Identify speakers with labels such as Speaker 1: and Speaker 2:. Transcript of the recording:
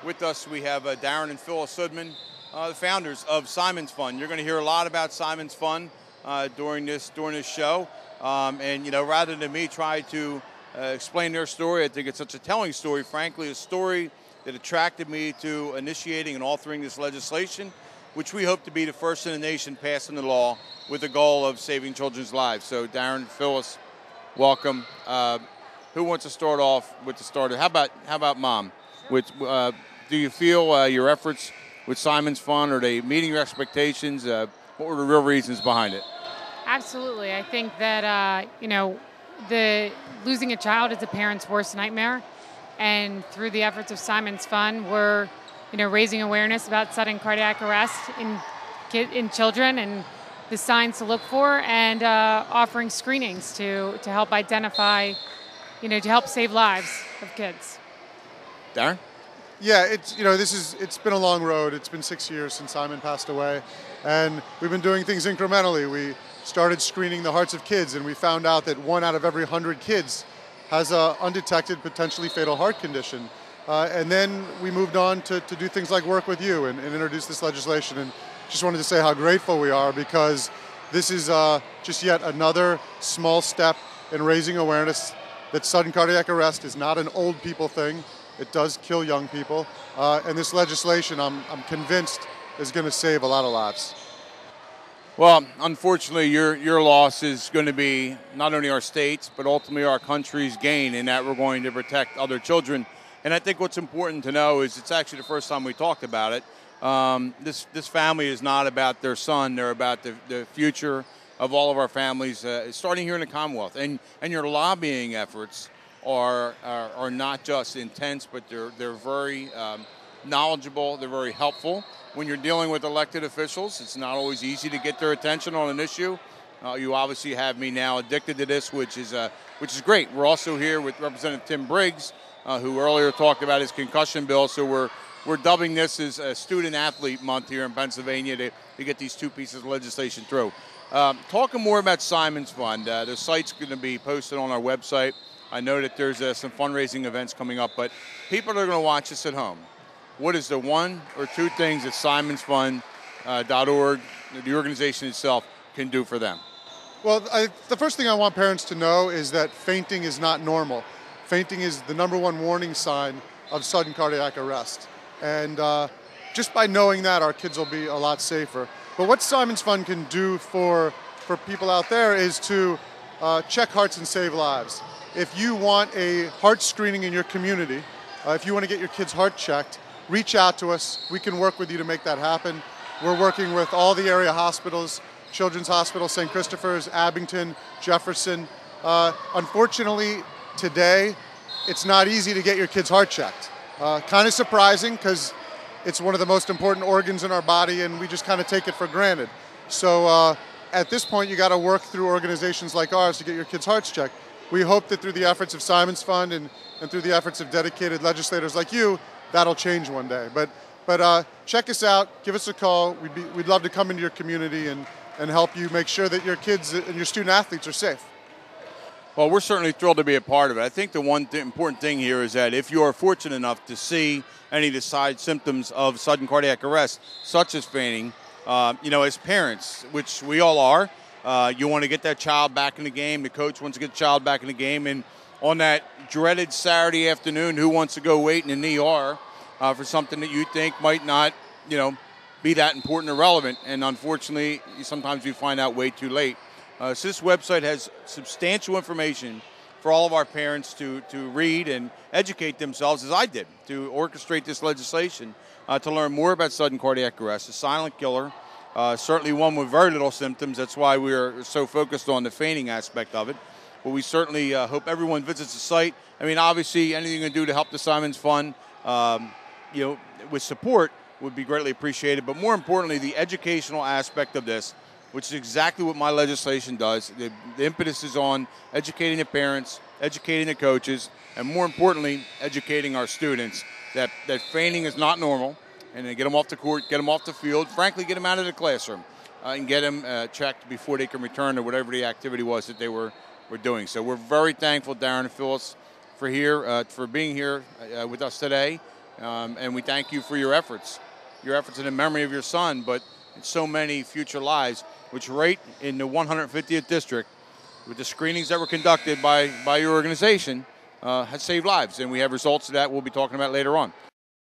Speaker 1: With us, we have Darren and Phyllis Sudman, the founders of Simon's Fund. You're going to hear a lot about Simon's Fund during this show. And rather than me try to explain their story, I think it's such a telling story, frankly, a story that attracted me to initiating and authoring this legislation, which we hope to be the first in the nation passing the law with the goal of saving children's lives. So Darren, Phyllis, welcome. Who wants to start off with the starter? How about Mom? Do you feel your efforts with Simon's Fund, are they meeting your expectations? What were the real reasons behind it?
Speaker 2: Absolutely. I think that, losing a child is a parent's worst nightmare. And through the efforts of Simon's Fund, we're, raising awareness about sudden cardiac arrest in children and the signs to look for, and offering screenings to help identify, to help save lives of kids.
Speaker 1: Darren?
Speaker 3: Yeah, it's been a long road. It's been 6 years since Simon passed away, and we've been doing things incrementally. We started screening the hearts of kids, and we found out that 1 out of every 100 kids has a undetected, potentially fatal heart condition. And then we moved on to do things like work with you and introduce this legislation. And just wanted to say how grateful we are, because this is just yet another small step in raising awareness that sudden cardiac arrest is not an old people thing. It does kill young people, and this legislation, I'm convinced, is going to save a lot of lives.
Speaker 1: Well, unfortunately, your loss is going to be not only our state's, but ultimately our country's gain, in that we're going to protect other children. And I think what's important to know is it's actually the first time we talked about it. This family is not about their son; they're about the future of all of our families, starting here in the Commonwealth. And your lobbying efforts are not just intense, but they're very knowledgeable. They're very helpful. When you're dealing with elected officials, it's not always easy to get their attention on an issue. You obviously have me now addicted to this, which is great. We're also here with Representative Tim Briggs, who earlier talked about his concussion bill. So we're dubbing this as a Student Athlete Month here in Pennsylvania to get these two pieces of legislation through. Talking more about Simon's Fund, the site's going to be posted on our website. I know that there's some fundraising events coming up, but people are going to watch this at home. What is the one or two things that simonsfund.org, the organization itself, can do for them?
Speaker 3: Well, the first thing I want parents to know is that fainting is not normal. Fainting is the #1 warning sign of sudden cardiac arrest. And just by knowing that, our kids will be a lot safer. But what Simon's Fund can do for people out there is to check hearts and save lives. If you want a heart screening in your community, if you want to get your kid's heart checked, reach out to us. We can work with you to make that happen. We're working with all the area hospitals, Children's Hospital, St. Christopher's, Abington, Jefferson. Unfortunately, today, it's not easy to get your kid's heart checked. Kind of surprising, because it's one of the most important organs in our body, and we just kind of take it for granted. So at this point, you got to work through organizations like ours to get your kids' hearts checked. We hope that through the efforts of Simon's Fund and through the efforts of dedicated legislators like you, that'll change one day. But check us out, give us a call. We'd love to come into your community and help you make sure that your kids and your student athletes are safe.
Speaker 1: Well, we're certainly thrilled to be a part of it. I think the one important thing here is that if you are fortunate enough to see any of the side symptoms of sudden cardiac arrest, such as fainting, as parents, which we all are, you want to get that child back in the game. The coach wants to get the child back in the game. And on that dreaded Saturday afternoon, who wants to go wait in an ER for something that you think might not, be that important or relevant? And unfortunately, sometimes we find out way too late. So this website has substantial information for all of our parents to read and educate themselves, as I did, to orchestrate this legislation, to learn more about sudden cardiac arrest, a silent killer, certainly one with very little symptoms. That's why we are so focused on the fainting aspect of it. But we certainly hope everyone visits the site. I mean, obviously, anything you can do to help the Simon's Fund, with support would be greatly appreciated. But more importantly, the educational aspect of this, which is exactly what my legislation does. The impetus is on educating the parents, educating the coaches, and more importantly, educating our students that fainting is not normal, and then get them off the court, get them off the field, frankly, get them out of the classroom, and get them checked before they can return to whatever the activity was that they were doing. So we're very thankful, Darren and Phyllis, for being here with us today. And we thank you for your efforts in the memory of your son, but in so many future lives, which right in the 150th district, with the screenings that were conducted by your organization, has saved lives. And we have results of that we'll be talking about later on.